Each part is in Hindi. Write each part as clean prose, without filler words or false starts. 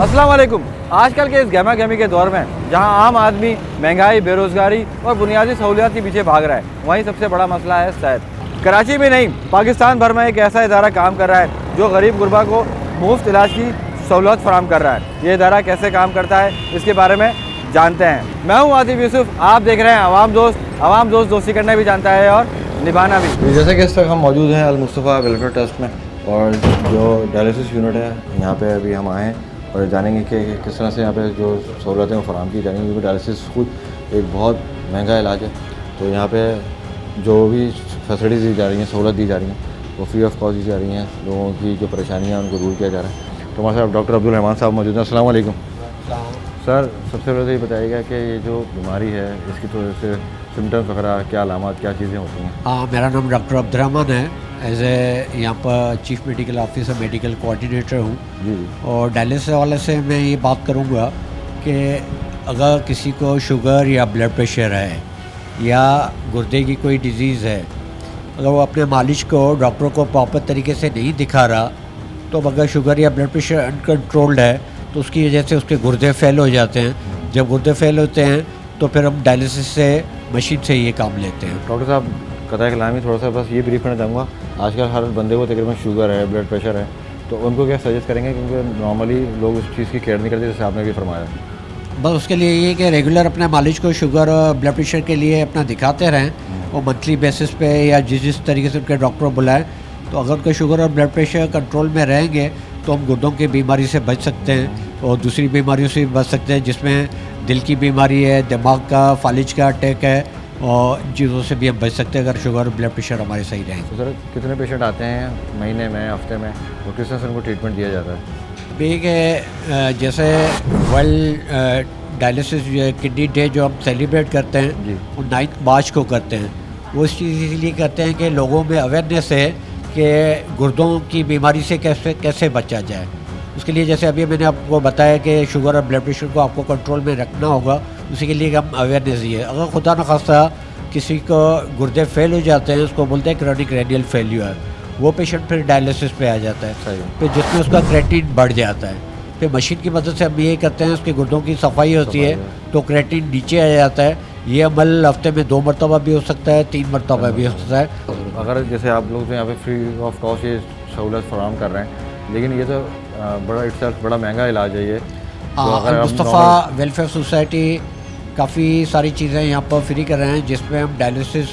अस्सलाम वालेकुम। आजकल के इस गहमा गहमी के दौर में जहां आम आदमी महंगाई, बेरोज़गारी और बुनियादी सहूलियात के पीछे भाग रहा है, वहीं सबसे बड़ा मसला है सेहत। कराची में नहीं, पाकिस्तान भर में एक ऐसा इदारा काम कर रहा है जो गरीब गुरबा को मुफ्त इलाज की सहूलत फराहम कर रहा है। ये इदारा कैसे काम करता है, इसके बारे में जानते हैं। मैं हूँ आतिफ यूसुफ, आप देख रहे हैं अवाम दोस्त। अवाम दोस्त दोस्ती करना भी जानता है और निभाना भी। जैसे कि इस वक्त हम मौजूद हैं अल मुस्तफ़ा वेलफेयर ट्रस्ट में, और जो डायलिसिस यूनिट है यहाँ पे अभी हम आए हैं और जानेंगे कि किस तरह से यहाँ पे जो सहूलतें वो फराहम की जाएंगी, क्योंकि डायलिसिस खुद एक बहुत महंगा इलाज है। तो यहाँ पे जो भी फैसिलिटीज़ दी जा रही हैं, सहूलत दी जा रही हैं, वो फ्री ऑफ कॉस्ट दी जा रही हैं। लोगों की जो परेशानियाँ हैं उनको दूर किया जा रहा है। तो हमारे साथ डॉक्टर अब्दुल रहमान साहब मौजूद हैं। अस्सलाम वालेकुम सर। सबसे पहले तो ये बताइएगा कि ये जो बीमारी है इसकी थोड़े से सिम्टम्स वगैरह, क्या अलामत, क्या चीज़ें होती हैं? हाँ, मेरा नाम डॉक्टर अब्दुल रहमान है। एज ए यहाँ पर chief medical officer, medical coordinator हूँ। जी। और डायलिसिस वाले से मैं ये बात करूँगा कि अगर किसी को शुगर या ब्लड प्रेशर है या गुर्दे की कोई डिज़ीज़ है, अगर वो अपने मालिश को, डॉक्टर को प्रॉपर तरीके से नहीं दिखा रहा, तो अगर शुगर या ब्लड प्रेशर अनकंट्रोल्ड है तो उसकी वजह से उसके गुर्दे फेल हो जाते हैं। जब गुर्दे फेल होते हैं तो फिर हम डायलिसिस से, मशीन से ये काम लेते हैं। डॉक्टर साहब कतई कलामी थोड़ा सा बस ये ब्रीफ करना चाहूँगा, आजकल हर बंदे को तकरीबन शुगर है, ब्लड प्रेशर है, तो उनको क्या सजेस्ट करेंगे? क्योंकि नॉर्मली लोग उस चीज़ की केयर नहीं करते, जैसे आपने भी फरमाया। बस उसके लिए ये कि रेगुलर अपने मालिश को शुगर और ब्लड प्रेशर के लिए अपना दिखाते रहें, और मंथली बेसिस पे या जिस तरीके से उनके डॉक्टर बुलाएं। तो अगर उनका शुगर और ब्लड प्रेशर कंट्रोल में रहेंगे तो हम गुर्दों की बीमारी से बच सकते हैं और दूसरी बीमारियों से भी बच सकते हैं, जिसमें दिल की बीमारी है, दिमाग का, फालिज का अटैक है, और चीज़ों से भी हम बच सकते हैं अगर शुगर और ब्लड प्रेशर हमारे सही रहें। तो सर कितने पेशेंट आते हैं महीने में, हफ्ते में, और किस तरह से उनको ट्रीटमेंट दिया जाता है? अभी के जैसे वर्ल्ड डायलिसिस किडनी डे जो हम सेलिब्रेट करते हैं जी, वो 9 मार्च को करते हैं। वो इस चीज़ इसलिए करते हैं कि लोगों में अवेयरनेस है कि गुर्दों की बीमारी से कैसे बचा जाए। उसके लिए जैसे अभी मैंने आपको बताया कि शुगर और ब्लड प्रेशर को आपको कंट्रोल में रखना होगा, उसी के लिए हम अवेयरनेस दिए। अगर खुदा न खास्ता किसी को गुर्दे फेल हो जाते हैं, उसको बोलते हैं क्रोनिक रेनियल फेल्यूर, वो पेशेंट फिर डायलिसिस पे आ जाता है, फिर जिसमें उसका क्रेटिन बढ़ जाता है। फिर मशीन की मदद से हम ये करते हैं, उसके गुर्दों की सफाई होती है तो क्रेटिन नीचे आ जाता है। ये अमल हफ्ते में 2 मरतबा भी हो सकता है, 3 मरतबा भी हो सकता है। अगर जैसे आप लोग तो यहाँ पे फ्री ऑफ कॉस्ट ये सहूलत फराहम कर रहे हैं, लेकिन ये तो बड़ा इट्सल्फ बड़ा महंगा इलाज है ये। अल मुस्तफ़ा वेलफेयर सोसाइटी काफ़ी सारी चीज़ें यहाँ पर फ्री कर रहे हैं, जिसमें हम डायलिसिस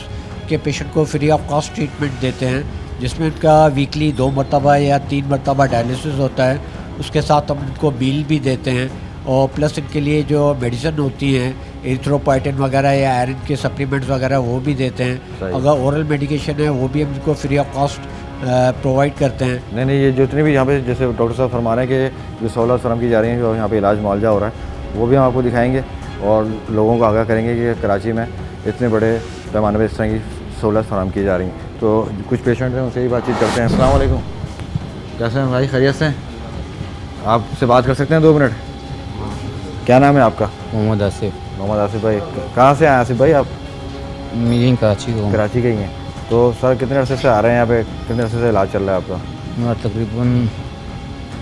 के पेशेंट को फ्री ऑफ कॉस्ट ट्रीटमेंट देते हैं, जिसमें उनका वीकली 2 मरतबा या 3 मरतबा डायलिसिस होता है। उसके साथ हम उनको मील भी देते हैं, और प्लस इनके लिए जो मेडिसिन होती हैं, एरिथ्रोपोइटिन वगैरह या आयरन के सप्लीमेंट्स वगैरह, वो भी देते हैं। अगर ओरल मेडिकेशन है वो भी हम इनको फ्री ऑफ कॉस्ट प्रोवाइड करते हैं। नहीं, ये जितने भी यहाँ पे जैसे डॉक्टर साहब फरमा रहे हैं कि जो सहूलत फराहम की जा रही हैं, जो यहाँ पे इलाज मुआवजा हो रहा है, वो भी हम आपको दिखाएंगे और लोगों को आगाह करेंगे कि कराची में इतने बड़े पैमाने पर इस तरह की सहूलत फराहम की जा रही हैं। तो कुछ पेशेंट हैं, उनसे ही बातचीत करते हैं। अस्सलाम वालेकुम, कैसे हैं भाई? खैरियत से हैं? आपसे बात कर सकते हैं 2 मिनट? क्या नाम है आपका? मोहम्मद आसिफ। मोहम्मद आसिफ भाई, कहाँ से आए आसिफ भाई आप? यहीं कराची को। कराची के ही हैं। तो सर कितने अरसे से आ रहे हैं यहाँ पे, कितने अरसे से इलाज चल रहा है आपका? मेरा तकरीबन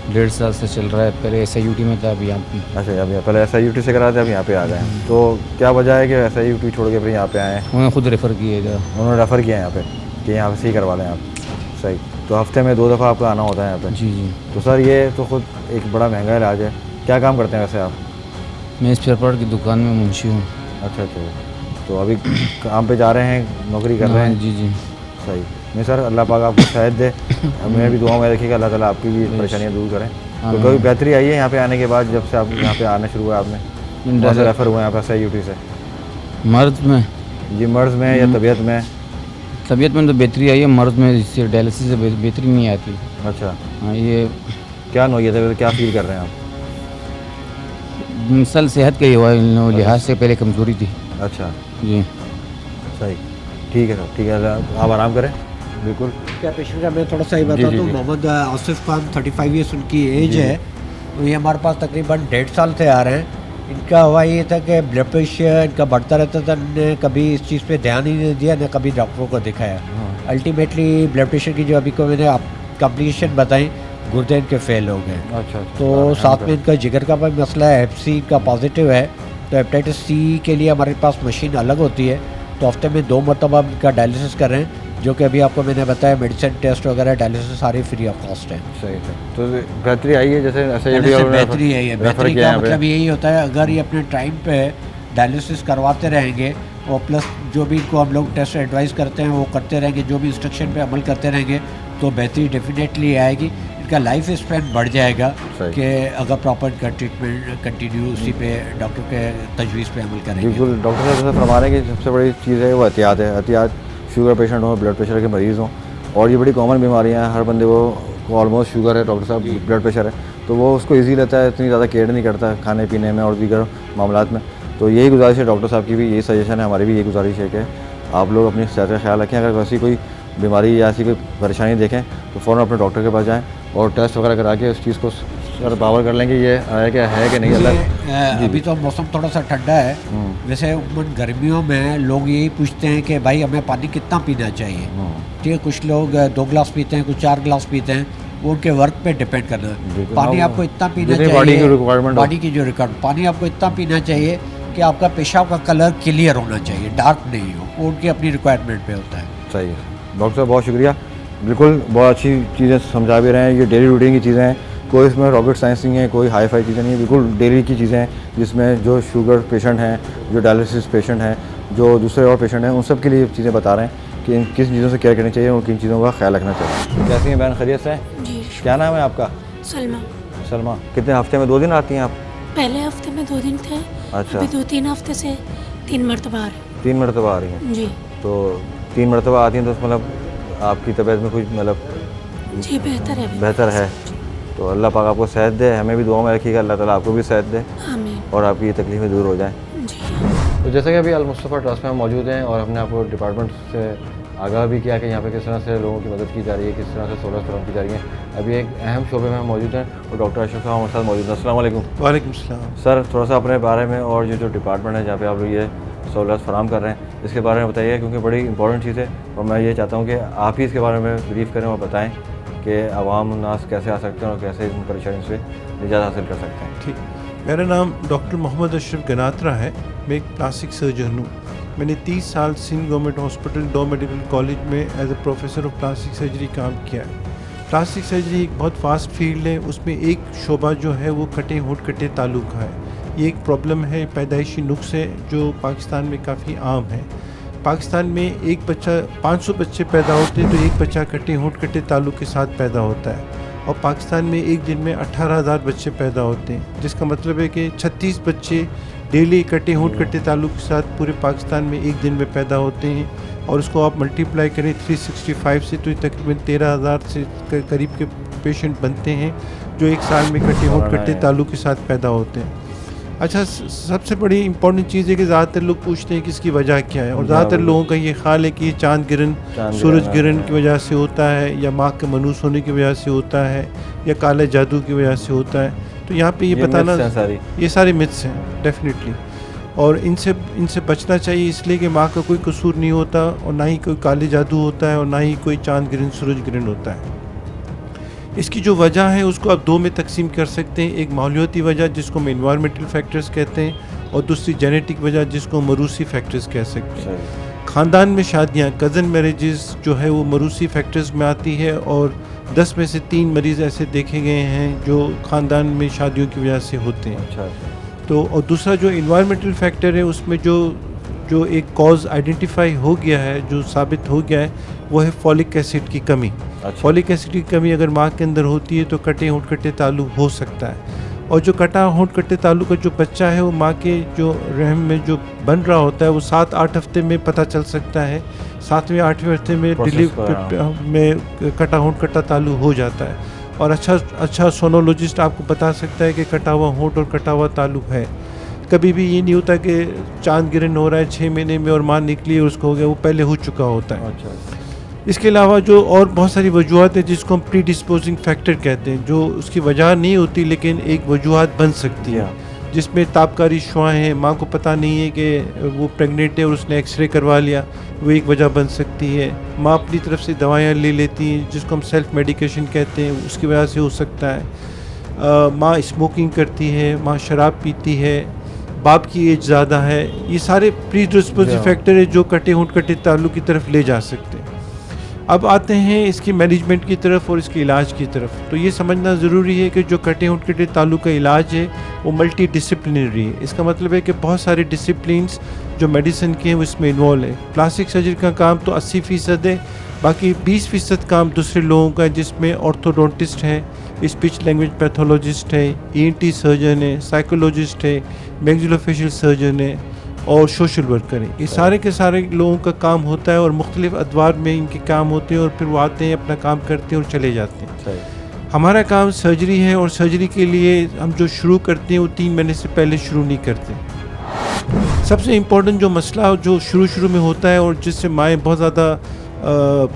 1.5 साल से चल रहा है। पहले SIUT में था, अभी यहाँ पे। अच्छा, अभी पहले SIUT से करा थे, अब यहाँ पे आ गए हैं। तो क्या वजह है कि SIUT छोड़ के फिर यहाँ पे आए हैं? उन्होंने खुद रेफ़र किए था। उन्होंने रेफ़र किया यहाँ पे कि यहाँ पे सही करवा लें आप। सही। तो हफ्ते में 2 दफ़ा आपका आना होता है यहाँ पे? जी जी। तो सर ये तो खुद एक बड़ा महंगा इलाज है। क्या काम करते हैं वैसे आप? मैं स्पेयर पार्ट की दुकान में मुंशी हूँ। अच्छा, तो अभी काम पे जा रहे हैं, नौकरी कर रहे हैं? जी जी। सही। नहीं सर, अल्लाह पाक आपको शायद दे। मैं भी दुआ में रखिएगा, अल्लाह ताला आपकी भी परेशानियाँ दूर करें। तो कोई बेहतरी आई है यहाँ पे आने के बाद, जब से आप यहाँ पे आना शुरू हुआ आपने? कैसे रेफ़र हुए यहाँ पर SIUT से? मर्द में जी, मर्ज़ में या तबीयत में? तबीयत में तो बेहतरी आई है, मर्द में इससे डायलिसिस से बेहतरी नहीं आती। अच्छा। हाँ, ये क्या नौयत है, क्या फील कर रहे हैं आप? मिसल सेहत का ही हुआ, लिहाज से पहले कमज़ोरी थी। अच्छा जी। सही, ठीक है सर, ठीक है, आप आराम करें। बिल्कुल। क्या पेशेंट का मैं थोड़ा सा ही बता दूँ। मोहम्मद आसिफ खान, 35 ईयर्स उनकी एज है। तो ये हमारे पास तकरीबन 1.5 साल से आ रहे हैं। इनका हुआ ये था कि ब्लड प्रेशर इनका बढ़ता रहता था, इन्होंने कभी इस चीज़ पे ध्यान ही नहीं दिया, न कभी डॉक्टरों को दिखाया। अल्टीमेटली ब्लड प्रेशर की जो अभी को मैंने आप कॉम्प्लिकेशन बताई, गुर्दे इनके फेल हो गए। अच्छा तो साथ में इनका जिगर का भी मसला है, HC का पॉजिटिव है, तो हेपेटाइटिस C के लिए हमारे पास मशीन अलग होती है। तो हफ्ते में 2 मरतबा इनका डायलिसिस कर रहे हैं, जो कि अभी आपको मैंने बताया मेडिसिन टेस्ट वगैरह डायलिसिस सारी फ्री ऑफ कॉस्ट है। सही है। तो बेहतरी आई है, जैसे पहले से बेहतरी है। ये बेहतरी का मतलब यही होता है, अगर ये अपने टाइम पे डायलिसिस करवाते रहेंगे और प्लस जो भी इनको हम लोग टेस्ट एडवाइस करते हैं वो करते रहेंगे, जो भी इंस्ट्रक्शन पे अमल करते रहेंगे, तो बेहतरी डेफिनेटली आएगी। इनका लाइफ स्पैन बढ़ जाएगा कि अगर प्रॉपर का ट्रीटमेंट कंटिन्यू उसी पे डॉक्टर के तजवीज़ पे अमल करेंगे। बिल्कुल, डॉक्टर साहब फरमा रहे हैं कि सबसे बड़ी चीज़ है वो एहतियात है। एहतियात, शुगर पेशेंट हो, ब्लड प्रेशर के मरीज़ हों, और ये बड़ी कॉमन बीमारियाँ हैं, हर बंदे को ऑलमोस्ट शुगर है, डॉक्टर साहब ब्लड प्रेशर है, तो वो उसको ईजी लेता है, इतनी ज़्यादा केयर नहीं करता खाने पीने में और दीगर मामलात में। तो यही गुजारिश है डॉक्टर साहब की भी, यही सजेशन है, हमारी भी यही गुजारिश है कि आप लोग अपनी सेहत का ख्याल रखें। अगर वैसी कोई बीमारी या ऐसी कोई परेशानी देखें तो फ़ौरन अपने डॉक्टर के पास जाएँ और टेस्ट वगैरह करा के उस चीज़ को सर बावर कर लेंगे ये है कि नहीं। अलग अभी तो मौसम थोड़ा सा ठंडा है, वैसे उमूमन गर्मियों में लोग यही पूछते हैं कि भाई हमें पानी कितना पीना चाहिए। ठीक है, कुछ लोग 2 गिलास पीते हैं, कुछ 4 गिलास पीते हैं, वो उनके वर्क पे डिपेंड करना है। पानी आपको इतना पीना चाहिए, बॉडी की जो रिक्वायरमेंट, पानी आपको इतना पीना चाहिए कि आपका पेशाब का कलर क्लियर होना चाहिए, डार्क नहीं हो, वो उनकी अपनी रिक्वायरमेंट पे होता है। सही है डॉक्टर साहब, बहुत शुक्रिया। बिल्कुल बहुत अच्छी चीज़ें समझा भी रहे हैं, ये डेली रूटीन की चीज़ें हैं, कोई इसमें रॉकेट साइंस नहीं है, कोई हाई फाई चीज़ें नहीं है, बिल्कुल डेली की चीज़ें हैं, जिसमें जो शुगर पेशेंट हैं, जो डायलिसिस पेशेंट हैं, जो दूसरे और पेशेंट हैं, उन सब के लिए चीज़ें बता रहे हैं कि किन चीज़ों से केयर करनी चाहिए और किन चीज़ों का ख्याल रखना चाहिए। कैसी हैं बहन, खैरियत से हैं? जी। क्या नाम है आपका? सलमा। सलमा, कितने हफ्ते में 2 दिन आती हैं आप? पहले हफ्ते में 2 दिन थे। अच्छा। अभी 2-3 हफ्ते से 3 मरतबा आ रहे 3 मरतबा आ रही हैं? जी। तो 3 मरतबा आती हैं तो मतलब आपकी तबीयत में कुछ मतलब जी बेहतर है। बेहतर है? तो अल्लाह पाक आपको सेहत दे, हमें भी दुआ में रखिएगा, अल्लाह ताला आपको भी सेहत दे आमीन। और आपकी ये तकलीफ़ें दूर हो जाएँ। जी। तो जैसा कि अभी अल मुस्तफ़ा ट्रस्ट में हम मौजूद हैं और हमने आपको डिपार्टमेंट से आगाह भी किया कि यहाँ पे किस तरह से लोगों की मदद की जा रही है, किस तरह से सहूलत फराहम की जा रही है। अभी एक अहम शोबे में हम मौजूद हैं और डॉक्टर अशरफ साहब हमारे साथ मौजूद हैं। अस्सलाम वालेकुम। वालेकुम सलाम। सर, थोड़ा सा अपने बारे में और ये जो डिपार्टमेंट है जहाँ पे आप लोग ये सहूलत फराहम कर रहे हैं, इसके बारे में बताइए, क्योंकि बड़ी इंपॉर्टेंट चीज़ है और मैं ये चाहता हूँ कि आप ही इसके बारे में ब्रीफ करें और बताएँ कि अवाम नास कैसे आ सकते हैं और कैसे इन परेशानियों से निजात हासिल कर सकते हैं। ठीक, मेरा नाम डॉक्टर मोहम्मद अशरफ गनात्रा है। मैं एक प्लास्टिक सर्जन हूँ। मैंने 30 साल Sindh government hospital Dow medical college में as a professor of plastic surgery काम किया है। प्लास्टिक सर्जरी एक बहुत फास्ट फील्ड है, उसमें एक शोबा जो है वो कटे होंठ कटे तालु का है। ये एक प्रॉब्लम है, पैदाइशी नुक्स है जो पाकिस्तान में काफ़ी आम है। पाकिस्तान में एक बच्चा 500 बच्चे पैदा होते हैं तो एक बच्चा कटे होंठ कटे तालु के साथ पैदा होता है, और पाकिस्तान में एक दिन में 18,000 बच्चे पैदा होते हैं, जिसका मतलब है कि 36 बच्चे डेली कटे होंठ कटे तालु के साथ पूरे पाकिस्तान में एक दिन में पैदा होते हैं। और उसको आप मल्टीप्लाई करें 365 से तो तकरीबन 13,000 से करीब के पेशेंट बनते हैं जो एक साल में कटे होंठ कटे तालु के साथ पैदा होते हैं। अच्छा, सबसे बड़ी इंपॉर्टेंट चीज़ है कि ज़्यादातर लोग पूछते हैं कि इसकी वजह क्या है, और ज़्यादातर लोगों का ये ख्याल है कि ये चांद गिरन सूरज गिरन की वजह से होता है, या माँ के मनूस होने की वजह से होता है, या काले जादू की वजह से होता है। तो यहाँ पे ये बताना, ये सारे मिथ्स हैं डेफिनेटली, और इनसे बचना चाहिए, इसलिए कि माँ का कोई कसूर नहीं होता और ना ही कोई काले जादू होता है और ना ही कोई चांद गिरन सूरज गिरन होता है। इसकी जो वजह है उसको आप 2 में तकसीम कर सकते हैं। एक माहौलियाती वजह जिसको हम इन्वायरमेंटल फैक्टर्स कहते हैं, और दूसरी जेनेटिक वजह जिसको मरूसी फैक्टर्स कह सकते हैं। ख़ानदान में शादियाँ, कज़न मैरिजेस जो है वो मरूसी फैक्टर्स में आती है, और 10 में से 3 मरीज़ ऐसे देखे गए हैं जो ख़ानदान में शादियों की वजह से होते हैं। अच्छा। तो और दूसरा जो इन्वायरमेंटल फैक्टर है उसमें जो एक कॉज आइडेंटिफाई हो गया है, जो साबित हो गया है, वो है फॉलिक एसिड की कमी। अच्छा। फॉलिक एसिड की कमी अगर माँ के अंदर होती है तो कटे होंठ कटे तालु हो सकता है, और जो कटा होंठ कटे तालु का जो बच्चा है वो माँ के जो रहम में जो बन रहा होता है वो 7-8 हफ्ते में पता चल सकता है। 7वें 8वें हफ्ते में में कटा होंठ कटा तालु हो जाता है, और अच्छा सोनोलॉजिस्ट आपको बता सकता है कि कटा हुआ होंठ और कटा हुआ तालु है। कभी भी ये नहीं होता कि चांद गिरन हो रहा है 6 महीने में और माँ निकली और उसको हो गया, वो पहले हो चुका होता है। अच्छा। इसके अलावा जो और बहुत सारी वजूहत है जिसको हम प्री डिस्पोजिंग फैक्टर कहते हैं, जो उसकी वजह नहीं होती लेकिन एक वजूहत बन सकती है, जिसमें तापकारी शुआएँ हैं, माँ को पता नहीं है कि वो प्रेग्नेंट है और उसने एक्सरे करवा लिया, वो एक वजह बन सकती है। माँ अपनी तरफ से दवाइयाँ ले लेती हैं जिसको हम सेल्फ मेडिकेशन कहते हैं, उसकी वजह से हो सकता है। माँ स्मोकिंग करती है, माँ शराब पीती है, बाप की एज ज़्यादा है, ये सारे प्री डिस्पोजिंग फैक्टर है जो कटे होंठ कटे ताल्लुक की तरफ ले जा सकते हैं। अब आते हैं इसकी मैनेजमेंट की तरफ और इसके इलाज की तरफ। तो ये समझना ज़रूरी है कि जो कटे होंठ कटे ताल्लुक का इलाज है वो मल्टी डिसिप्लिनरी है। इसका मतलब है कि बहुत सारे डिसिप्लिन्स जो मेडिसिन के हैं वो इसमें इन्वॉल्व है। प्लास्टिक सर्जरी का काम तो 80% है, बाकी 20% काम दूसरे लोगों का है, जिसमें ऑर्थोडोंटिस्ट है, स्पीच लैंग्वेज पैथोलॉजिस्ट है, ENT सर्जन है, साइकोलॉजिस्ट है, मैक्सिलोफेशियल सर्जन है और सोशल वर्कर है। ये सारे के सारे लोगों का काम होता है और मुख्तलिफ अदवार में इनके काम होते हैं और फिर वो आते हैं, अपना काम करते हैं और चले जाते हैं। हमारा काम सर्जरी है और सर्जरी के लिए हम जो शुरू करते हैं वो 3 महीने से पहले शुरू नहीं करते। सबसे इम्पोर्टेंट जो मसला जो शुरू में होता है और जिससे माएँ बहुत ज़्यादा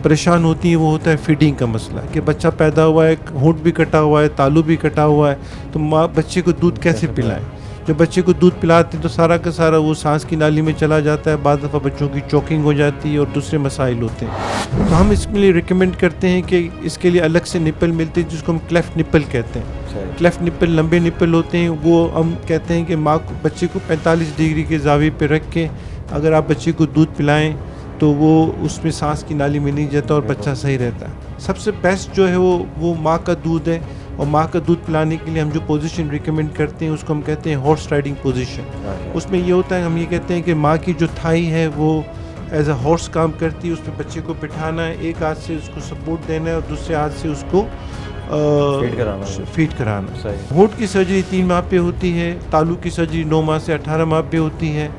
परेशान होती हैं वो होता है फीडिंग का मसला, कि बच्चा पैदा हुआ है, होंठ भी कटा हुआ है, तालू भी कटा हुआ है, तो माँ बच्चे को दूध कैसे पिलाए। जब बच्चे को दूध पिलाते हैं तो सारा का सारा वो सांस की नाली में चला जाता है, बाद दफ़ा बच्चों की चोकिंग हो जाती है और दूसरे मसाइल होते हैं। तो हम इसके लिए रिकमेंड करते हैं कि इसके लिए अलग से निपल मिलते हैं जिसको हम क्लेफ्ट निपल कहते हैं। क्लेफ्ट निपल लंबे निपल होते हैं, वो हम कहते हैं कि माँ को बच्चे को 45 डिग्री के जावी पे रख के अगर आप बच्चे को दूध पिलाएं तो वो उसमें सांस की नाली में नहीं जाता और बच्चा सही रहता है। सबसे बेस्ट जो है वो माँ का दूध है और माँ का दूध पिलाने के लिए हम जो पोजीशन रिकमेंड करते हैं उसको हम कहते हैं हॉर्स राइडिंग पोजीशन। उसमें ये होता है, हम ये कहते हैं कि माँ की जो थाई है वो एज अ हॉर्स काम करती है, उसमें बच्चे को बिठाना है, एक हाथ से उसको सपोर्ट देना है और दूसरे हाथ से उसको फीड कराना। होंठ की सर्जरी 3 माह पे होती है, तालू की सर्जरी 9 माह से 18 माह पे होती है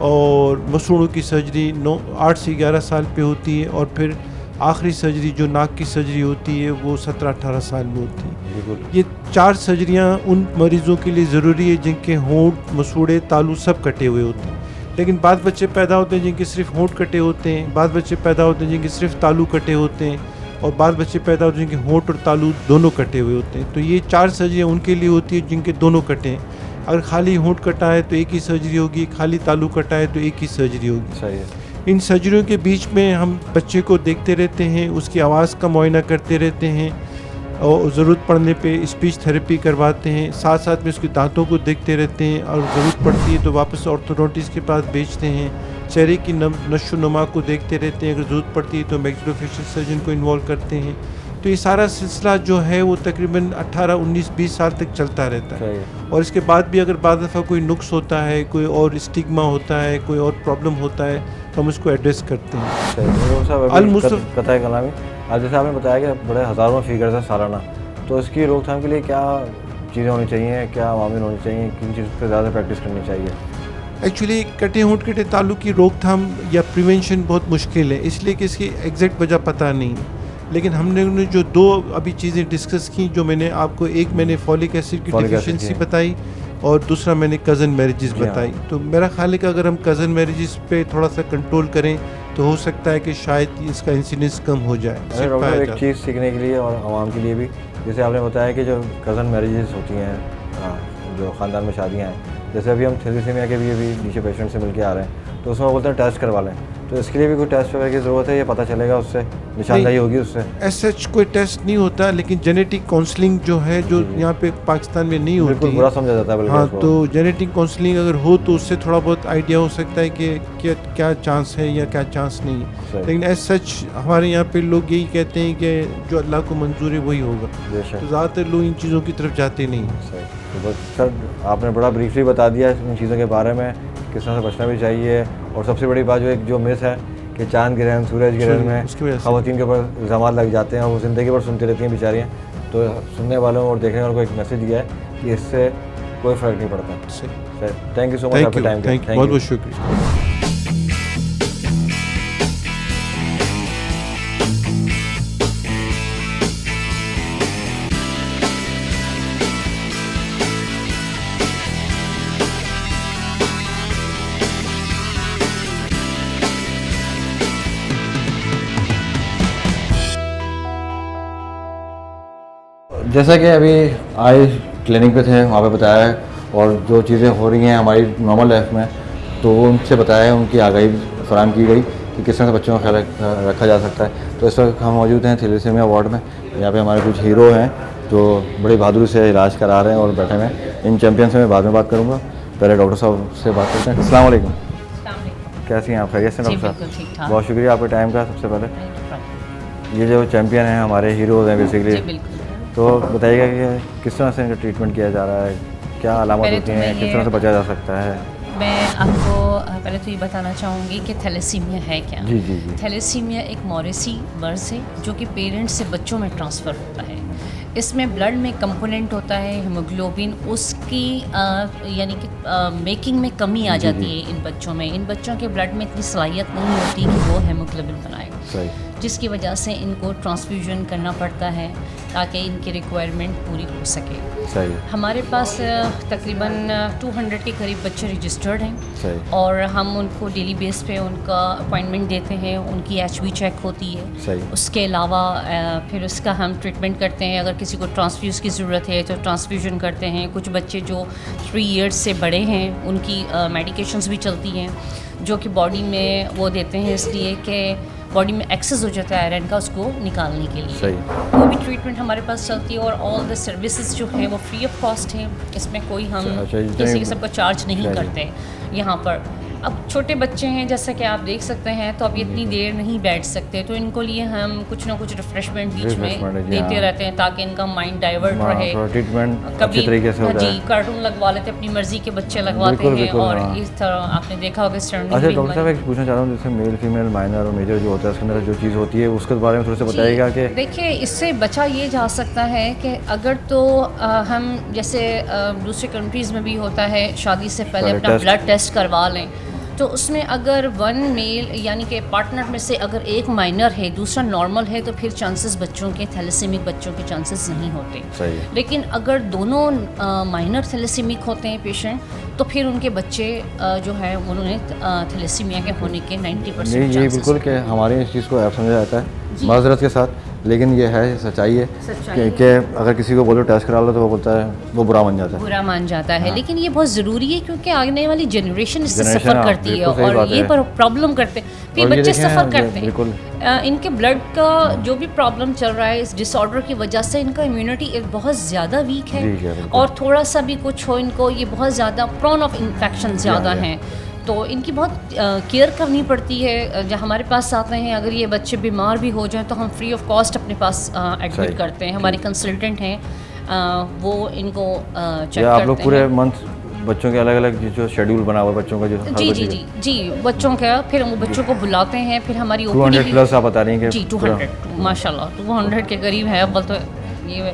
और मसूड़ों की सर्जरी 8 से 11 साल पे होती है और फिर आखिरी सर्जरी जो नाक की सर्जरी होती है वो 17-18 साल में होती है। ये 4 सर्जरियां उन मरीज़ों के लिए ज़रूरी है जिनके होंठ, मसूड़े, तालू सब कटे हुए होते हैं। लेकिन बाद बच्चे पैदा होते हैं जिनके सिर्फ होंठ कटे होते हैं, बाद बच्चे पैदा होते हैं जिनके सिर्फ तालू कटे होते हैं और बाद बच्चे पैदा होते हैं जिनके होंठ और तालू दोनों कटे हुए होते हैं। तो ये 4 सर्जरियाँ उनके लिए होती है जिनके दोनों कटे हैं। अगर खाली होंठ कटा है तो एक ही सर्जरी होगी, खाली तालू कटा है तो एक ही सर्जरी होगी। सही है। इन सर्जरियों के बीच में हम बच्चे को देखते रहते हैं, उसकी आवाज़ का मुआयना करते रहते हैं और ज़रूरत पड़ने पे स्पीच थेरेपी करवाते हैं, साथ साथ में उसके दांतों को देखते रहते हैं और ज़रूरत पड़ती है तो वापस ऑर्थोडोंटिस्ट के पास भेजते हैं। चेहरे की नशो नुमा को देखते रहते हैं, अगर ज़रूरत पड़ती है तो मैक्सिलोफेशियल सर्जन को इन्वॉल्व करते हैं। तो ये सारा सिलसिला जो है वो तकरीबन 18, 19, 20 साल तक चलता रहता है और इसके बाद भी अगर बाद दफ़ा कोई नुक्स होता है, कोई और स्टिग्मा होता है, कोई और प्रॉब्लम होता है तो हम उसको एड्रेस करते हैं। कतई कलामी आज जैसे आपने बताया कि बड़े हज़ारों में फिगर्स है सालाना, तो इसकी रोकथाम के लिए क्या चीज़ें होनी चाहिए, क्या अवामिल होनी चाहिए, किन चीज़ पर ज़्यादा प्रैक्टिस करनी चाहिए? एक्चुअली कटे होंठ कटे तालू की रोकथाम या प्रिवेंशन बहुत मुश्किल है, इसलिए कि इसकी एग्जैक्ट वजह पता नहीं है। लेकिन हमने जो 2 अभी चीज़ें डिस्कस की, जो मैंने आपको एक मैंने फॉलिक एसिड की डिफिशिएंसी बताई और दूसरा मैंने कज़न मैरिजेस बताई। तो मेरा ख्याल है कि अगर हम कज़न मैरिजेस पे थोड़ा सा कंट्रोल करें तो हो सकता है कि शायद इसका इंसिडेंस कम हो जाए। डॉक्टर एक चीज़ सीखने के लिए और आवाम के लिए भी, जैसे आपने बताया कि जो कज़न मैरिजेस होती हैं, जो ख़ानदान में शादियाँ हैं, जैसे अभी हम थैलेसीमिया के भी अभी नीचे पेशेंट से मिल के आ रहे हैं तो उसमें बोलते हैं टेस्ट करवा लें, तो इसके लिए भी कोई टेस्ट वगैरह की ज़रूरत है, ये पता चलेगा उससे, निशानदाही होगी उससे? सच कोई टेस्ट नहीं होता, लेकिन जेनेटिक काउंसलिंग जो है जो यहाँ पे पाकिस्तान में नहीं होती, बुरा समझा जाता है। हाँ, तो जेनेटिक काउंसलिंग अगर हो तो उससे थोड़ा बहुत आइडिया हो सकता है कि क्या चांस है या क्या चांस नहीं है। लेकिन एज सच हमारे यहाँ पे लोग यही कहते हैं कि जो अल्लाह को मंजूर है वही होगा, तो ज़्यादातर लोग इन चीज़ों की तरफ जाते नहीं। तो बस सर आपने बड़ा ब्रीफली बता दिया इन चीज़ों के बारे में, किस तरह से बचना भी चाहिए, और सबसे बड़ी बात जो मिस है कि चांद ग्रहण, सूरज ग्रहण में ख़वातीन के ऊपर इल्ज़ामात लग जाते हैं और वो ज़िंदगी भर सुनती रहती हैं बेचारियाँ। तो सुनने वालों और देखने वालों को एक मैसेज दिया है कि इससे कोई फ़र्क नहीं पड़ता। Sir thank you so much आपके टाइम के लिए, बहुत बहुत शुक्रिया। जैसा कि अभी आई क्लिनिक पे थे, वहाँ पे बताया है और जो चीज़ें हो रही हैं हमारी नॉर्मल लाइफ में, तो वो उनसे बताया है, उनकी आगाही फराहम की गई कि किस तरह से बच्चों का ख्याल रखा जा सकता है। तो इस वक्त हम मौजूद हैं थैलेसीमिया वार्ड में। यहाँ पे हमारे कुछ हीरो हैं जो बड़ी बहादुरी से इलाज करा रहे हैं और बैठे हुए हैं। इन चैम्पियन से मैं बाद में बात करूँगा, पहले डॉक्टर साहब से बात करते हैं। अस्सलाम वालेकुम। कैसी हैं आप? खैरियत से डॉक्टर साहब? बहुत शुक्रिया आपके टाइम का। सबसे पहले ये जो चैम्पियन हैं हमारे हीरोज़ हैं बेसिकली, तो बताइएगा कि किस तरह से इनका ट्रीटमेंट किया जा रहा है, क्या अलामत होती हैं, किस तरह से बचा जा सकता है? मैं आपको पहले तो ये बताना चाहूँगी कि थैलेसीमिया है क्या। जी जी जी। थैलेसीमिया एक मौरेसी मर्ज़ है जो कि पेरेंट्स से बच्चों में ट्रांसफ़र होता है। इसमें ब्लड में कंपोनेंट होता है हीमोग्लोबिन, उसकी यानी कि मेकिंग में कमी आ जाती है इन बच्चों में। इन बच्चों के ब्लड में इतनी सलाहियत नहीं होती कि वो हीमोग्लोबिन बनाए, सही, जिसकी वजह से इनको ट्रांसफ्यूजन करना पड़ता है ताकि इनकी रिक्वायरमेंट पूरी हो सके। सही, हमारे पास तकरीबन 200 के करीब बच्चे रजिस्टर्ड हैं सही, और हम उनको डेली बेस पे उनका अपॉइंटमेंट देते हैं, उनकी HB चेक होती है। सही, उसके अलावा फिर उसका हम ट्रीटमेंट करते हैं। अगर किसी को ट्रांसफ्यूज़ की ज़रूरत है तो ट्रांसफ्यूजन करते हैं। कुछ बच्चे जो 3 इयर्स से बड़े हैं उनकी मेडिकेशंस भी चलती हैं जो कि बॉडी में वो देते हैं इसलिए कि बॉडी में एक्सेस हो जाता है आयरन का, उसको निकालने के लिए। सही, वो भी ट्रीटमेंट हमारे पास चलती है और ऑल द सर्विसेज जो हैं वो फ्री ऑफ कॉस्ट हैं। इसमें कोई हम अच्छा, किसी किस्म का चार्ज नहीं सही। करते यहाँ पर। अब छोटे बच्चे हैं जैसा कि आप देख सकते हैं, तो अब ये इतनी देर नहीं बैठ सकते, तो इनको लिए हम कुछ ना कुछ रिफ्रेशमेंट बीच में Refreshment, जी, देते हाँ। रहते हैं ताकि इनका माइंड डाइवर्ट रहे। ट्रीटमेंट अच्छे कभी तरीके से हाँ होता जी, है। कार्टून लगवा लेते, अपनी मर्जी के बच्चे लगवाते बिल्कुल, हैं बिल्कुल, और हाँ। इस तरह आपने देखा होगा स्टर्निंग अच्छा भी डॉक्टर साहब, हमारी- एक पूछना चाह रहा हूँ, जैसे मेल फीमेल माइनर और मेजर जो होता है उसके अंदर जो चीज़ होती है उसके बारे में थोड़ा सा बताइएगा कि देखिए, इससे बचा ये जा सकता है कि अगर तो हम जैसे दूसरी कंट्रीज़ में भी होता है, शादी से पहले पहले अपना टेस्ट। ब्लड टेस्ट करवा लें, तो उसमें अगर 1 मेल यानी कि पार्टनर में से अगर एक माइनर है दूसरा नॉर्मल है तो फिर चांसेस बच्चों के थैलेसीमिक बच्चों के चांसेस नहीं होते। सही है। लेकिन अगर दोनों माइनर थैलेसीमिक होते हैं पेशेंट, तो फिर उनके बच्चे जो है उन्होंने थैलेसीमिया के होने के 90% ये चांसेस बिल्कुल कि हमारे इस चीज़ को ऐप समझा जाता है माजरत के साथ, लेकिन ये है सच्चाई है कि अगर किसी को बोलो टेस्ट करा लो तो वो बोलता है वो बुरा मान जाता है। बुरा मान जाता है। लेकिन ये बहुत ज़रूरी है क्योंकि आने वाली जनरेशन इससे Generation, सफ़र हाँ, करती है बिल्कुल सही और बात ये है। पर प्रॉब्लम करते फिर और ये बच्चे देखें, सफ़र करते हैं। बिल्कुल। इनके ब्लड का जो भी प्रॉब्लम चल रहा है इस डिसऑर्डर की वजह से इनका इम्यूनिटी बहुत ज़्यादा वीक है वीक है, बिल्कुल। और थोड़ा सा भी कुछ हो इनको ये बहुत ज़्यादा प्रोन ऑफ इन्फेक्शन ज़्यादा जी। हैं, तो इनकी बहुत केयर करनी पड़ती है। जब हमारे पास आते हैं अगर ये बच्चे बीमार भी हो जाएं तो हम फ्री ऑफ कॉस्ट अपने पास एडमिट सही। करते हैं। हमारे कंसल्टेंट हैं, वो इनको चेक या आप लोग करते पूरे हैं। मंथ बच्चों के अलग अलग जो शेड्यूल बना हुआ है बच्चों का जो हर जी बच्चे जी का- जी जी बच्चों का फिर हम बच्चों को बुलाते हैं, फिर हमारी 200 प्लस आप बता रही हैं कि जी पूरा- 200 माशाल्लाह 200 के करीब है अब तो ये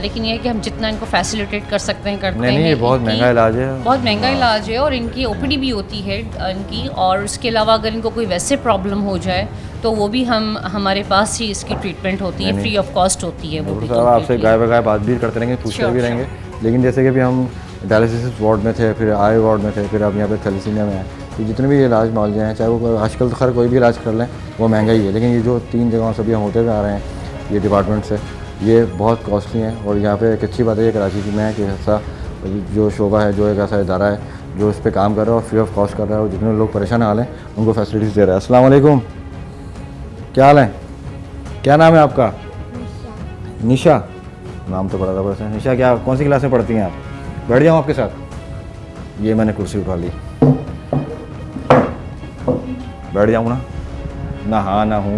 लेकिन ये है कि हम जितना इनको फैसिलिटेट कर सकते हैं करते हैं। नहीं, ये बहुत इनकी- महंगा इलाज है। बहुत महंगा हाँ। इलाज है और इनकी OPD भी होती है इनकी, और उसके अलावा अगर इनको कोई वैसे प्रॉब्लम हो जाए तो वो भी हम हमारे पास ही इसकी ट्रीटमेंट होती है, नहीं, फ्री ऑफ कॉस्ट होती है वो भी डॉक्टर साहब आपसे completely। गाय बगाए बात भी करते रहेंगे, पूछते Sure, भी रहेंगे, लेकिन जैसे कि अभी हम डायलिसिस वार्ड में थे, फिर आई वार्ड में थे, फिर अब यहाँ पे थैलेसीमिया में हैं, तो जितने भी इलाज मुआवजे हैं, चाहे वो आजकल तो खैर कोई भी इलाज कर लें वो महंगा ही है, लेकिन ये जो 3 जगहों से भी हम होते हुए आ रहे हैं ये डिपार्टमेंट से, ये बहुत कॉस्टली हैं। और यहाँ पे एक अच्छी बात है ये कराची में है कि ऐसा जो शोबा है, जो एक ऐसा इदारा है जो इस पर काम कर रहा है और फ्री ऑफ कॉस्ट कर रहा है, और जितने लोग परेशान हाल हैं उनको फैसिलिटीज़ दे रहा है। अस्सलाम वालेकुम, क्या हाल है? क्या नाम है आपका? निशा। नाम तो बड़ा ज़बरदस्त है। निशा, क्या कौन सी क्लास में पढ़ती हैं आप? बैठ जाऊँ आपके साथ? ये मैंने कुर्सी उठा ली, बैठ जाऊँ ना हाँ ना हूँ।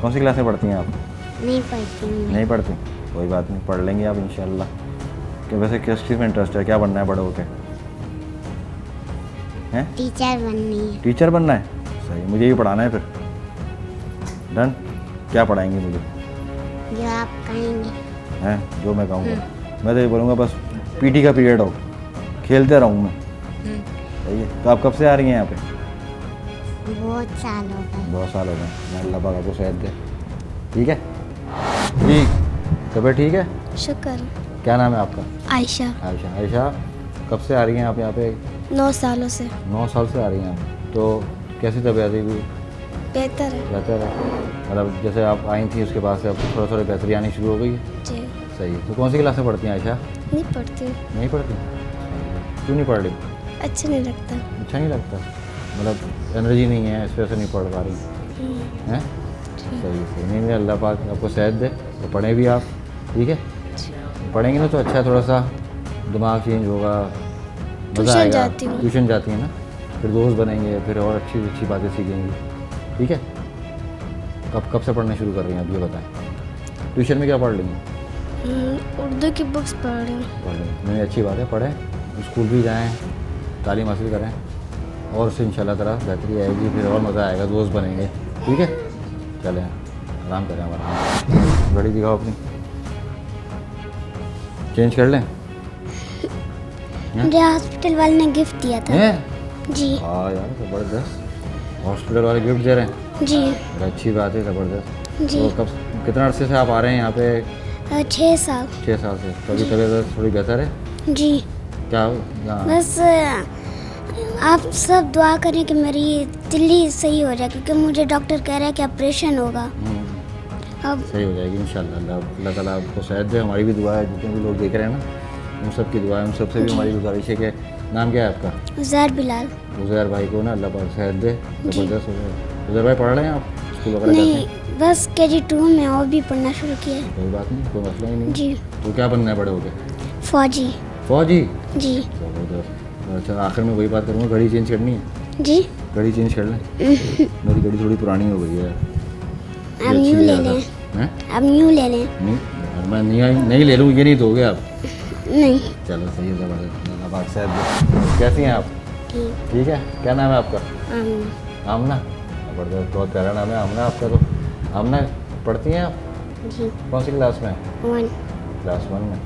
कौन सी क्लास में पढ़ती हैं आप? नहीं पढ़ती हूँ। नहीं पढ़ती, कोई बात नहीं, पढ़ लेंगे आप इंशाल्लाह। कि वैसे किस चीज़ में इंटरेस्ट है, क्या बनना है बड़े होके? हैं? टीचर बननी है। टीचर बनना है? सही, मुझे भी पढ़ाना है फिर। डन। क्या पढ़ाएंगे मुझे? जो आप कहेंगे। हैं जो मैं कहूँगा। मैं तो ये बोलूँगा बस PT का पीरियड हो, खेलते रहूँ मैं। सही है। तो आप कब से आ रही हैं यहाँ पे? बहुत साल हो गए। बहुत साल हो गए। मैं अल्लाह पाक आपको सेहत दे। ठीक है ठीक, तबीयत ठीक है? शुक्र। क्या नाम है आपका? आयशा। आयशा। आयशा, कब से आ रही हैं आप यहाँ पे? 9 सालों से। 9 साल से आ रही हैं आप। तो कैसी तबीयत है? बेहतर है बेहतर है? मतलब जैसे आप आई थी उसके बाद से अब थोड़ा थोड़ा बेहतरी आनी शुरू हो गई है? जी। सही है। तो कौन सी क्लास में पढ़ती हैं आयशा? नहीं पढ़ती हूँ। नहीं पढ़ती? क्यों नहीं पढ़ रही? अच्छा नहीं लगता। अच्छा नहीं लगता, मतलब एनर्जी नहीं है इस वजह से नहीं पढ़ पा रही हैं? सही सही। नहीं नहीं, अल्लाह पाक आपको सेहत दे तो पढ़ें भी आप, ठीक है? पढ़ेंगे ना तो अच्छा है, थोड़ा सा दिमाग चेंज होगा, मज़ा ट्यूशन आएगा। जाती हूँ। ट्यूशन जाती है ना, फिर दोस्त बनेंगे, फिर और अच्छी अच्छी बातें सीखेंगी, ठीक है? कब से पढ़ना शुरू कर रही हैं आप ये बताएं? ट्यूशन में क्या पढ़ रही हैं? उर्दू की बुक्स पढ़ रही हूँ। पढ़ रही हैं, नहीं अच्छी बात है, पढ़ें, स्कूल भी जाएँ, तालीम हासिल करें और उससे इंशाल्लाह ताला बेहतरी आएगी, फिर और मज़ा आएगा, दोस्त बनेंगे, ठीक है? चलें आराम करें, हमारा घड़ी दिखाओ अपनी, चेंज कर लें। मुझे हॉस्पिटल वाले ने गिफ्ट दिया था। हैं? जी हाँ यार ज़बरदस्त, हॉस्पिटल वाले गिफ्ट दे रहे हैं, जी बड़ी अच्छी बात है, ज़बरदस्त। जी। तो कब कितना अरसे से आप आ रहे हैं यहाँ पे? 6 साल। 6 साल से। तो अभी तबीयत थोड़ी बेहतर है? जी क्या यहाँ? बस आप सब दुआ करें कि मेरी दिल्ली सही हो जाए, क्योंकि मुझे डॉक्टर कह रहा है कि ऑपरेशन होगा। अब सही हो जाएगी इंशाल्लाह। अल्लाह ताला आपको सेहत दे, हमारी भी दुआ है, जितने भी लोग देख रहे हैं ना उन सब की दुआ है, उन सबसे भी हमारी गुजारिश है कि नाम क्या है आपका? उज़ैर बिलाल। उज़ैर भाई को ना अल्लाह पाक सेहत दे, ज़बरदस्त हो जाए। उज़ैर भाई पढ़ रहे हैं आप? स्कूल वगैरह जाते हैं? नहीं, बस KG2 में और भी पढ़ना शुरू किया है। कोई बात नहीं, कोई मसला ही नहीं। जी। तो क्या बनना है बड़े होके? फौजी। फौजी? जी ज़बरदस्त। अच्छा आखिर में वही बात करूँगा, घड़ी चेंज करनी है? जी। घड़ी चेंज कर लें? मेरी घड़ी थोड़ी पुरानी हो गई है। ये अब अच्छी न्यू ले ले आता। लें। हैं? अब न्यू ले लें। नहीं, मैं नहीं ले लूँ, ये नहीं दोगे आप? नहीं। चलो सही है, ज़बरदस्त। अल्लाह पाक साहब कैसी हैं आप? ठीक। ठीक है, क्या नाम है आपका? आमीना। आमना? ज़बरदस्त, बहुत प्यारा नाम है आमना आपका। तो आमना पढ़ती हैं आप? जी। कौन सी क्लास में? 1 क्लास 1 में।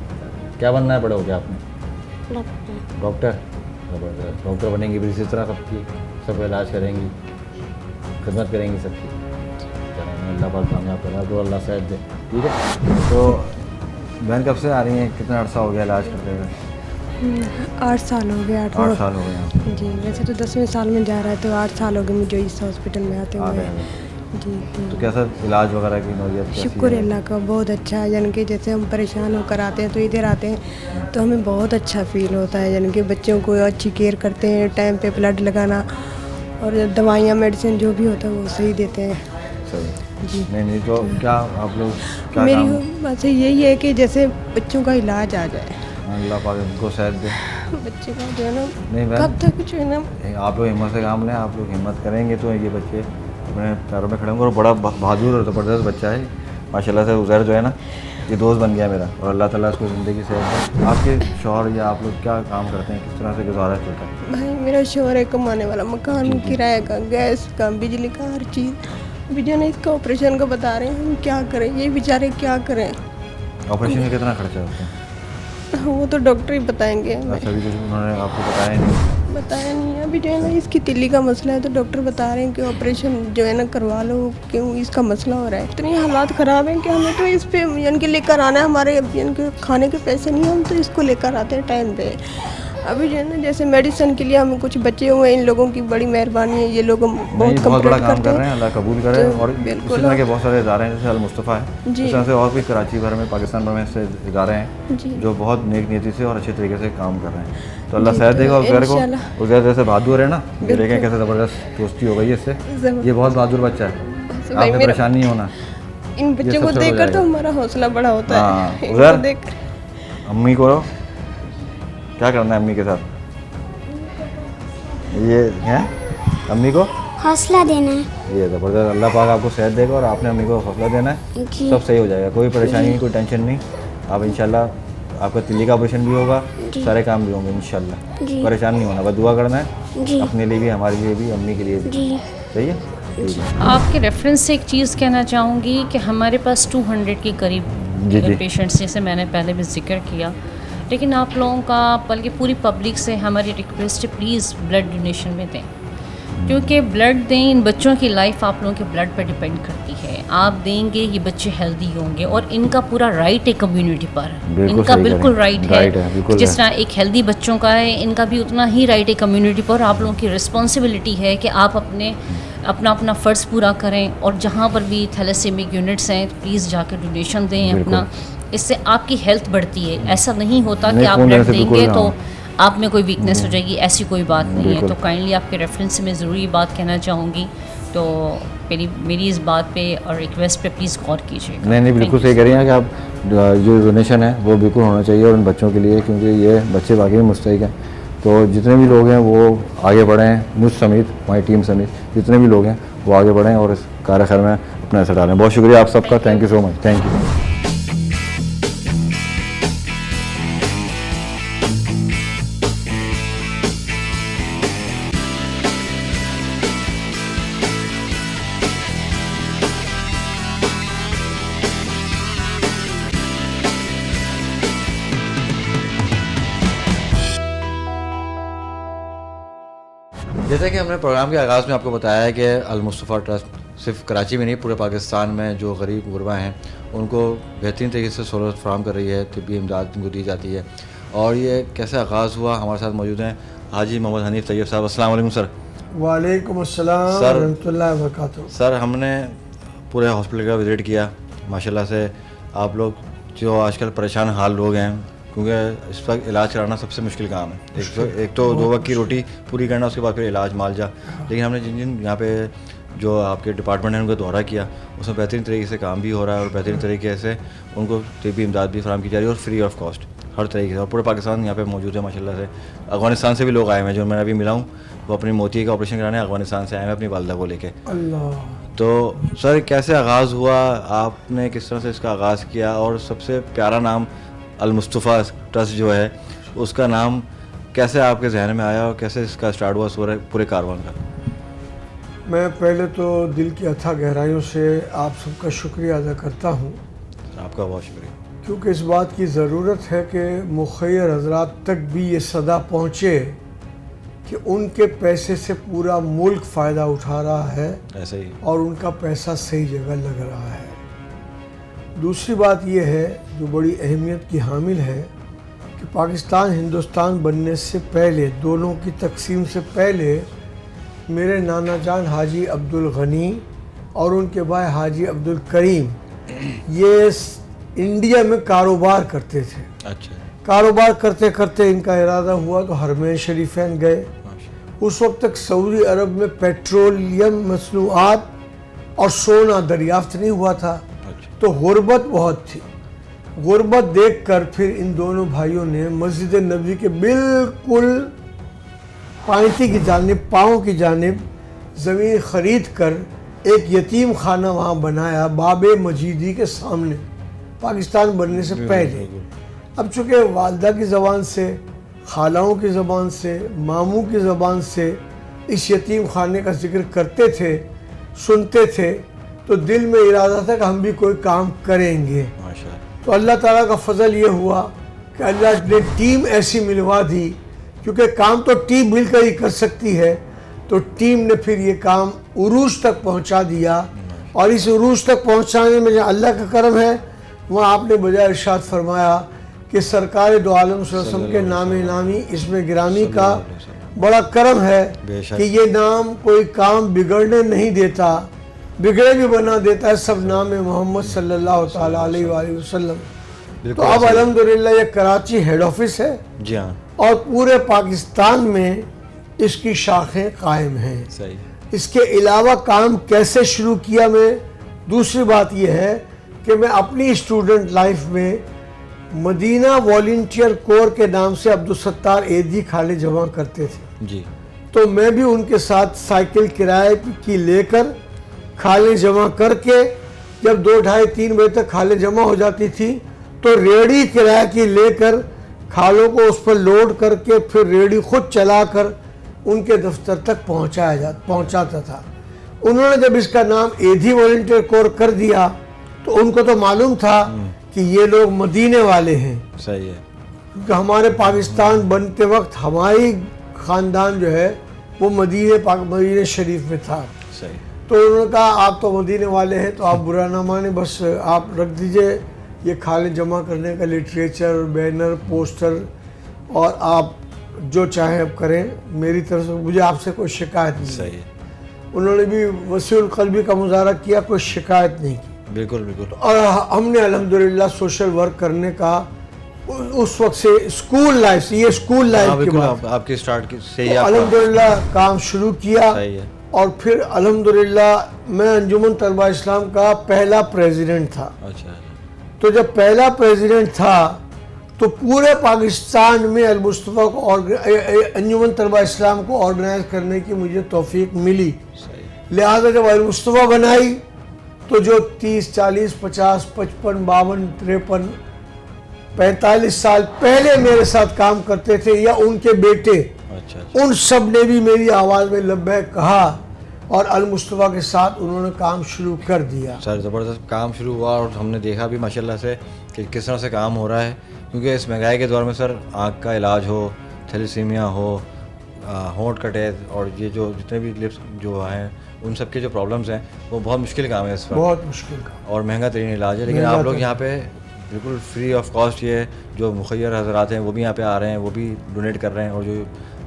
क्या बनना है बड़े हो गया आपने? डॉक्टर। डॉक्टर? ज़बरदस्त, डॉक्टर बनेंगी फिर इसी तरह सबका इलाज करेंगी, खिदमत करेंगी सबकी। चलें अल्लाह पाक कामयाब करें तो अल्लाह सेहत दे, ठीक है? तो बहन कब से आ रही हैं, कितना अर्सा हो गया इलाज करते हुए? 8 साल हो गए। 8 साल हो गए आप? जी, वैसे तो 10वें साल में जा रहा है, तो 8 साल हो गए मुझे इस हॉस्पिटल में आते आ हुए। गए हैं। जी तो कैसा इलाज वगैरह की नौयत कैसी शुक्र है? अल्लाह का, बहुत अच्छा है। यानी कि जैसे हम परेशान होकर आते हैं तो इधर आते हैं तो हमें बहुत अच्छा फील होता है। यानी कि बच्चों को अच्छी केयर करते हैं, टाइम पे ब्लड लगाना और दवाइयाँ मेडिसिन जो भी होता है वो सही देते हैं। सही जी। नहीं तो क्या आप लोग क्या मेरी काम? बस यही है कि जैसे बच्चों का इलाज आ जाए, अल्लाह पाक उनको सेहत दे। बच्चे का जो है ना नहीं कब बहन, तक जो है ना आप लोग हिम्मत से काम लें, आप लोग हिम्मत करेंगे तो ये बच्चे अपने पैरों में खड़े होंगे। और बड़ा बहादुर और ज़बरदस्त बच्चा है माशाल्लाह से। उज़ैर जो है ना ये दोस्त बन गया मेरा, और अल्लाह ताला उसको ज़िंदगी से। आपके शौहर या आप लोग क्या काम करते हैं, किस तरह से गुजारा चलता है? भाई मेरा शोहर है कमाने वाला, मकान किराए का, गैस का, बिजली का, हर चीज़। अभी जो है ना इसका ऑपरेशन का बता रहे हैं, हम क्या करें, ये बेचारे क्या करें। ऑपरेशन में कितना खर्चा होता है? वो तो डॉक्टर ही बताएंगे हमें। अच्छा अभी कुछ उन्होंने आपको बताया नहीं? बताया नहीं है। अभी जो है ना इसकी तिल्ली का मसला है, तो डॉक्टर बता रहे हैं कि ऑपरेशन जो है ना करवा लो, क्यों इसका मसला हो रहा है। इतनी हालात ख़राब हैं कि हमें तो इस पे यानी कि लेकर आना है, हमारे यानी कि खाने के पैसे नहीं, हम तो इसको लेकर आते हैं टाइम पे। अभी जो है ना जैसे मेडिसिन के लिए हमें कुछ बचे हुए हैं, इन लोगों की बड़ी मेहरबानी है, ये लोग बहुत बहुत बड़ा कंप्लीट काम कर करते रहे हैं, अल्लाह कबूल करे। तो और इसी बिल्कुल। तरह के बहुत सारे इदारे हैं, जैसे अल मुस्तफ़ा है, जी। इस तरह से और भी कराची भर में, पाकिस्तान भर में से इदारे हैं जी। जो बहुत नेक नीयती से और अच्छे तरीके से काम कर रहे हैं। तो अल्लाह जी, सेहत देगा तो उज़ैर को। इंशाल्लाह। उज़ैर जैसे बहादुर है ना, ये बिल्कुल। देखें कैसे ज़बरदस्त दोस्ती हो गई है इससे। ज़बरदस्त। ये बहुत बहादुर बच्चा है, भाई आपने मेरा- परेशान नहीं होना। इन बच्चों सब को सही हो देखकर तो जाएगा। हमारा हौसला बड़ा होता हाँ, है। उज़ैर? इनको देखकर अम्मी को क्या करना है अम्मी के साथ? ये है अम्मी को हौसला देना है। ये ज़बरदस्त, अल्लाह पाक आपको सेहत देगा और आपने अम्मी को हौसला देना है। जी। सब सही हो जाएगा, कोई परेशानी नहीं, कोई टेंशन नहीं। आप इंशाल्लाह आपका तिल्ली का ऑपरेशन भी होगा, सारे काम भी होंगे इंशाल्लाह। जी। परेशान नहीं होना, बस दुआ करना है जी। अपने लिए भी, हमारे लिए भी, अम्मी के लिए भी। जी। सही है? ठीक है। आपके रेफरेंस से एक चीज़ कहना चाहूँगी कि हमारे पास 200 के करीब जी, जी। पेशेंट्स, जैसे मैंने पहले भी जिक्र किया, लेकिन आप लोगों का बल्कि पूरी पब्लिक से हमारी रिक्वेस्ट है, प्लीज़ ब्लड डोनेशन में दें, क्योंकि ब्लड दें, इन बच्चों की लाइफ आप लोगों के ब्लड पर डिपेंड करती है। आप देंगे ये बच्चे हेल्दी होंगे और इनका पूरा राइट है कम्युनिटी पर, बिल्कुल इनका सही बिल्कुल करें। राइट राइट है, बिल्कुल जिस है। तरह एक हेल्दी बच्चों का है, इनका भी उतना ही राइट है कम्युनिटी पर। आप लोगों की रिस्पॉन्सिबिलिटी है कि आप अपना अपना फ़र्ज़ पूरा करें, और जहाँ पर भी थैलेसीमिक यूनिट्स हैं प्लीज़ जाकर डोनेशन दें बिल्कुल। अपना, इससे आपकी हेल्थ बढ़ती है। ऐसा नहीं होता कि नहीं, आप खून ब्लड देने से देंगे बिल्कुल, तो हाँ। आप में कोई वीकनेस हो जाएगी, ऐसी कोई बात नहीं है। बिल्कुल। तो काइंडली आपके रेफरेंस से मैं ज़रूर ये बात कहना चाहूँगी, तो मेरी इस बात पे और रिक्वेस्ट पे प्लीज़ गौर कीजिएगा। नहीं बिल्कुल सही कह रही हैं कि आप जो डोनेशन है वो बिल्कुल होना चाहिए और उन बच्चों के लिए, क्योंकि ये बच्चे वाकई में मुस्तहिक हैं। तो जितने भी लोग हैं वो आगे बढ़ें, मुझ समेत, हमारी टीम समेत जितने भी लोग हैं वो आगे बढ़ें और इस कार्य खैर में अपना असर डालें। बहुत शुक्रिया आप सबका, thank you so much, thank you. जैसे कि हमने प्रोग्राम के आगाज़ में आपको बताया है कि अल मुस्तफ़ा ट्रस्ट सिर्फ कराची में नहीं, पूरे पाकिस्तान में जो गरीब गुरबा हैं उनको बेहतरीन तरीके से सहूलत फराहम कर रही है, तिब्बी इमदाद उनको दी जाती है। और ये कैसे आगाज़ हुआ, हमारे साथ मौजूद हैं हाजी मोहम्मद हनीफ तैयब साहब। अस्सलाम वालेकुम सर। वालेकुम अस्सलाम सर, रहमतुल्लाहि व बरकातहू। सर हमने पूरे हॉस्पिटल का विज़िट किया, माशाल्लाह से आप लोग जो आजकल परेशान हाल लोग हैं, क्योंकि इस वक्त इलाज कराना सबसे मुश्किल काम है। एक तो 2 वक्त की रोटी पूरी करना, उसके बाद फिर इलाज मालजा। लेकिन हमने जिन जिन यहाँ पे जो आपके डिपार्टमेंट है उनका दौरा किया, उसमें बेहतरीन तरीके से काम भी हो रहा है और बेहतरीन तरीके से उनको तिब्बी इमदाद भी फराहम की जा रही है और फ्री ऑफ कॉस्ट हर तरीके से। और पूरे पाकिस्तान यहाँ पे मौजूद है माशाल्लाह से। अफगानिस्तान से भी लोग आए हैं, जो मैं अभी मिला हूँ वो अपनी मोती का ऑपरेशन कराने अफगानिस्तान से आए हैं अपनी वालदा को लेके। अल्लाह। तो सर कैसे आगाज़ हुआ, आपने किस तरह से इसका आगाज़ किया, और सबसे प्यारा नाम अल मुस्तफ़ा ट्रस्ट जो है उसका नाम कैसे आपके जहन में आया और कैसे इसका स्टार्ट हुआ पूरे कारवान का? मैं पहले तो दिल की अथाह गहराइयों से आप सबका शुक्रिया अदा करता हूँ, आपका बहुत शुक्रिया, क्योंकि इस बात की ज़रूरत है कि मुखय्यर हजरात तक भी ये सदा पहुँचे कि उनके पैसे से पूरा मुल्क फ़ायदा उठा रहा है, ऐसे ही, और उनका पैसा सही जगह लग रहा है। दूसरी बात यह है जो बड़ी अहमियत की हामिल है कि पाकिस्तान हिंदुस्तान बनने से पहले, दोनों की तकसीम से पहले, मेरे नाना जान हाजी अब्दुल गनी और उनके भाई हाजी अब्दुल करीम ये इंडिया में कारोबार करते थे। अच्छा। कारोबार करते करते इनका इरादा हुआ तो हरमैन शरीफैन गए। उस वक्त तक सऊदी अरब में पेट्रोलियम मसनूआत और सोना दरियाफ्त नहीं हुआ था, तो गुर्बत बहुत थी। गुर्बत देखकर फिर इन दोनों भाइयों ने मस्जिद नबी के बिल्कुल पांती की जानिब, पाँव की जानिब ज़मीन ख़रीद कर एक यतीम खाना वहाँ बनाया बाबे मजीदी के सामने, पाकिस्तान बनने से पहले। अब चूँकि वालदा की ज़बान से, खालाओं की ज़बान से, मामू की ज़बान से इस यतीम खाने का जिक्र करते थे, सुनते थे, तो दिल में इरादा था कि हम भी कोई काम करेंगे। तो अल्लाह ताला का फजल ये हुआ कि अल्लाह ने टीम ऐसी मिलवा दी, क्योंकि काम तो टीम मिलकर ही कर सकती है। तो टीम ने फिर ये काम उरूज तक पहुंचा दिया, और इस उरूज तक पहुंचाने में जो अल्लाह का करम है, वहाँ आपने बजाय इरशाद फरमाया कि सरकार दो आलम सल्लल्लाहु अलैहि वसल्लम के नामे नामी इसमें गिरामी का बड़ा करम है कि ये नाम कोई काम बिगड़ने नहीं देता, बिगड़े भी बना देता है, सब नाम मोहम्मद सल्लल्लाहु ताला अलैहि वसल्लम। तो अब अल्हम्दुलिल्लाह ये कराची हेड ऑफिस है जी हाँ, और पूरे पाकिस्तान में इसकी शाखें कायम हैं। सही। इसके अलावा काम कैसे शुरू किया मैं, दूसरी बात यह है कि मैं अपनी स्टूडेंट लाइफ में मदीना वॉलंटियर कोर के नाम से अब्दुल सत्तार एदी खाले जमा करते थे जी। तो मैं भी उनके साथ साइकिल किराए की लेकर खाले जमा करके, जब 2, 2:30, 3 बजे तक खाले जमा हो जाती थी तो रेडी किराए की लेकर खालों को उस पर लोड करके फिर रेडी खुद चलाकर उनके दफ्तर तक पहुंचाता था। उन्होंने जब इसका नाम एधी वॉलंटियर कोर कर दिया तो उनको तो मालूम था कि ये लोग मदीने वाले हैं। सही है, क्योंकि हमारे पाकिस्तान बनते वक्त हमारी ख़ानदान जो है वो मदीने शरीफ में था। सही। तो उन्होंने कहा आप तो मदीने वाले हैं तो आप बुरा ना माने, बस आप रख दीजिए ये खाले जमा करने का लिटरेचर, बैनर, पोस्टर, और आप जो चाहें अब करें, मेरी तरफ से मुझे आपसे कोई शिकायत नहीं। सही है। उन्होंने भी वसीउल क़ल्बी का मुज़ाहरा किया, कोई शिकायत नहीं की। बिल्कुल बिल्कुल। और हमने अल्हम्दुलिल्लाह सोशल वर्क करने का उस वक्त से स्कूल लाइफ से, ये स्कूल लाइफ के बिल्कुल बाद आपकी स्टार्ट से ही अल्हम्दुलिल्लाह काम शुरू किया। सही है। और फिर अल्हम्दुलिल्लाह मैं अंजुमन तलबा इस्लाम का पहला प्रेसिडेंट था। अच्छा। तो जब पहला प्रेसिडेंट था तो पूरे पाकिस्तान में अल-मुस्तफ़ा को और अंजुमन तलबा इस्लाम को ऑर्गेनाइज करने की मुझे तौफीक मिली। लिहाजा जब अल-मुस्तफ़ा बनाई तो जो 30, 40, 50, 55, 52, 53, 45 साल पहले मेरे साथ काम करते थे या उनके बेटे, अच्छा। उन सब ने भी मेरी आवाज़ में लब्बैक कहा और अल-मुस्तफ़ा के साथ उन्होंने काम शुरू कर दिया। सर ज़बरदस्त काम शुरू हुआ और हमने देखा भी माशाल्लाह से कि किस तरह से काम हो रहा है, क्योंकि इस महंगाई के दौर में सर आँख का इलाज हो, थैलेसीमिया हो, होंठ कटे और ये जो जितने भी लिप्स जो हैं उन सब के जो प्रॉब्लम्स हैं वो बहुत मुश्किल काम है इस वक्त, बहुत मुश्किल काम और महंगा तरीन इलाज है। लेकिन आप लोग यहाँ पे बिल्कुल फ्री ऑफ कॉस्ट ये जो मुखैर हजरात हैं वो भी यहाँ पे आ रहे हैं, वो भी डोनेट कर रहे हैं और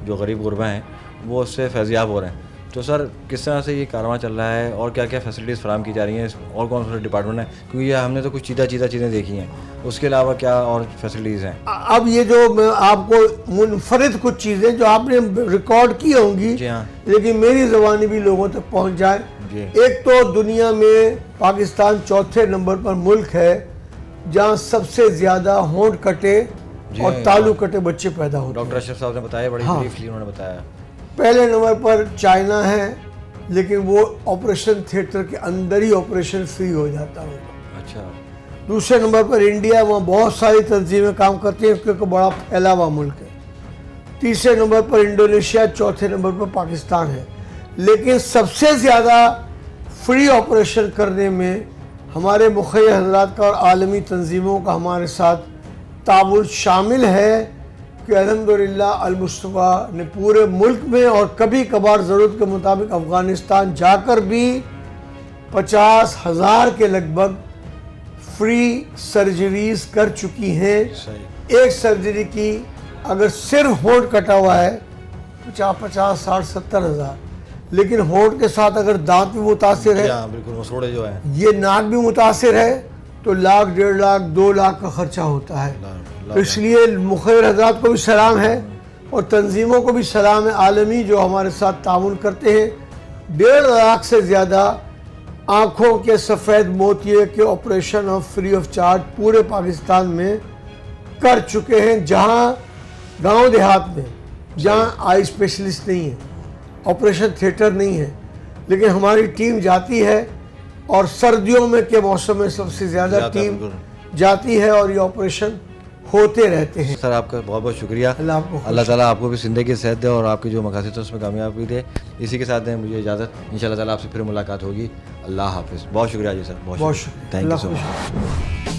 जो गरीब गुरबा हैं वो उससे फैज़याब हो रहे हैं। तो सर किस तरह से ये कारवां चल रहा है और क्या क्या फैसिलिटीज़ फराहम की जा रही हैं, और कौन से डिपार्टमेंट है, क्योंकि ये हमने तो कुछ चीज़ा चीज़ें देखी हैं, उसके अलावा क्या और फैसिलिटीज़ हैं? अब ये जो मैं आपको मुनफरिद कुछ चीज़ें जो आपने रिकॉर्ड की होंगी, जी हाँ, लेकिन मेरी ज़बानी भी लोगों तक पहुंच जाए। एक तो दुनिया में पाकिस्तान चौथे नंबर पर मुल्क है जहां सबसे ज़्यादा होंठ कटे और तालू कटे बच्चे पैदा होते हैं। डॉक्टर अशरफ साहब ने बताया, बड़ी ब्रीफली उन्होंने बताया। पहले नंबर पर चाइना है, लेकिन वो ऑपरेशन थिएटर के अंदर ही ऑपरेशन फ्री हो जाता है। अच्छा। दूसरे नंबर पर इंडिया, वहाँ बहुत सारी तंजीमें काम करती हैं क्योंकि बड़ा फैला हुआ मुल्क है। तीसरे नंबर पर इंडोनेशिया, चौथे नंबर पर पाकिस्तान है। लेकिन सबसे ज़्यादा फ्री ऑपरेशन करने में हमारे मुखैर हजरात का और आलमी तंजीमों का हमारे साथ ताउन शामिल है कि अल्हम्दुलिल्लाह अल-मुस्तफ़ा ने पूरे मुल्क में और कभी कभार ज़रूरत के मुताबिक अफ़गानिस्तान जाकर भी 50,000 के लगभग फ्री सर्जरीज कर चुकी हैं। एक सर्जरी की अगर सिर्फ होंठ कटा हुआ है 50, 60, 70 हज़ार, लेकिन होंठ के साथ अगर दांत भी मुतासिर है, बिल्कुल मसोड़े जो है, ये नाक भी मुतासिर है, तो लाख, 1.5 लाख, 2 लाख का खर्चा होता है। तो इसलिए मुखैर हज़रात को भी सलाम है और तंजीमों को भी सलाम है आलमी जो हमारे साथ ताउन करते हैं। 1.5 लाख से ज़्यादा आँखों के सफ़ेद मोतिये के ऑपरेशन और फ्री ऑफ चार्ज पूरे पाकिस्तान में कर चुके हैं, जहाँ गांव देहात में जहाँ आई स्पेशलिस्ट नहीं है, ऑपरेशन थिएटर नहीं है, लेकिन हमारी टीम जाती है और सर्दियों में के मौसम में सबसे ज़्यादा टीम जाती है और ये ऑपरेशन होते रहते हैं। सर आपका बहुत बहुत शुक्रिया। अल्लाह ताला आपको भी ज़िंदगी की सेहत दे और आपकी जो मकासद है उसमें कामयाबी दे। इसी के साथ दें मुझे इजाज़त, इंशाअल्लाह ताला आपसे फिर मुलाकात होगी। अल्लाह हाफिज़। बहुत शुक्रिया जी सर, बहुत शुक्रिया, थैंक यू सो मच।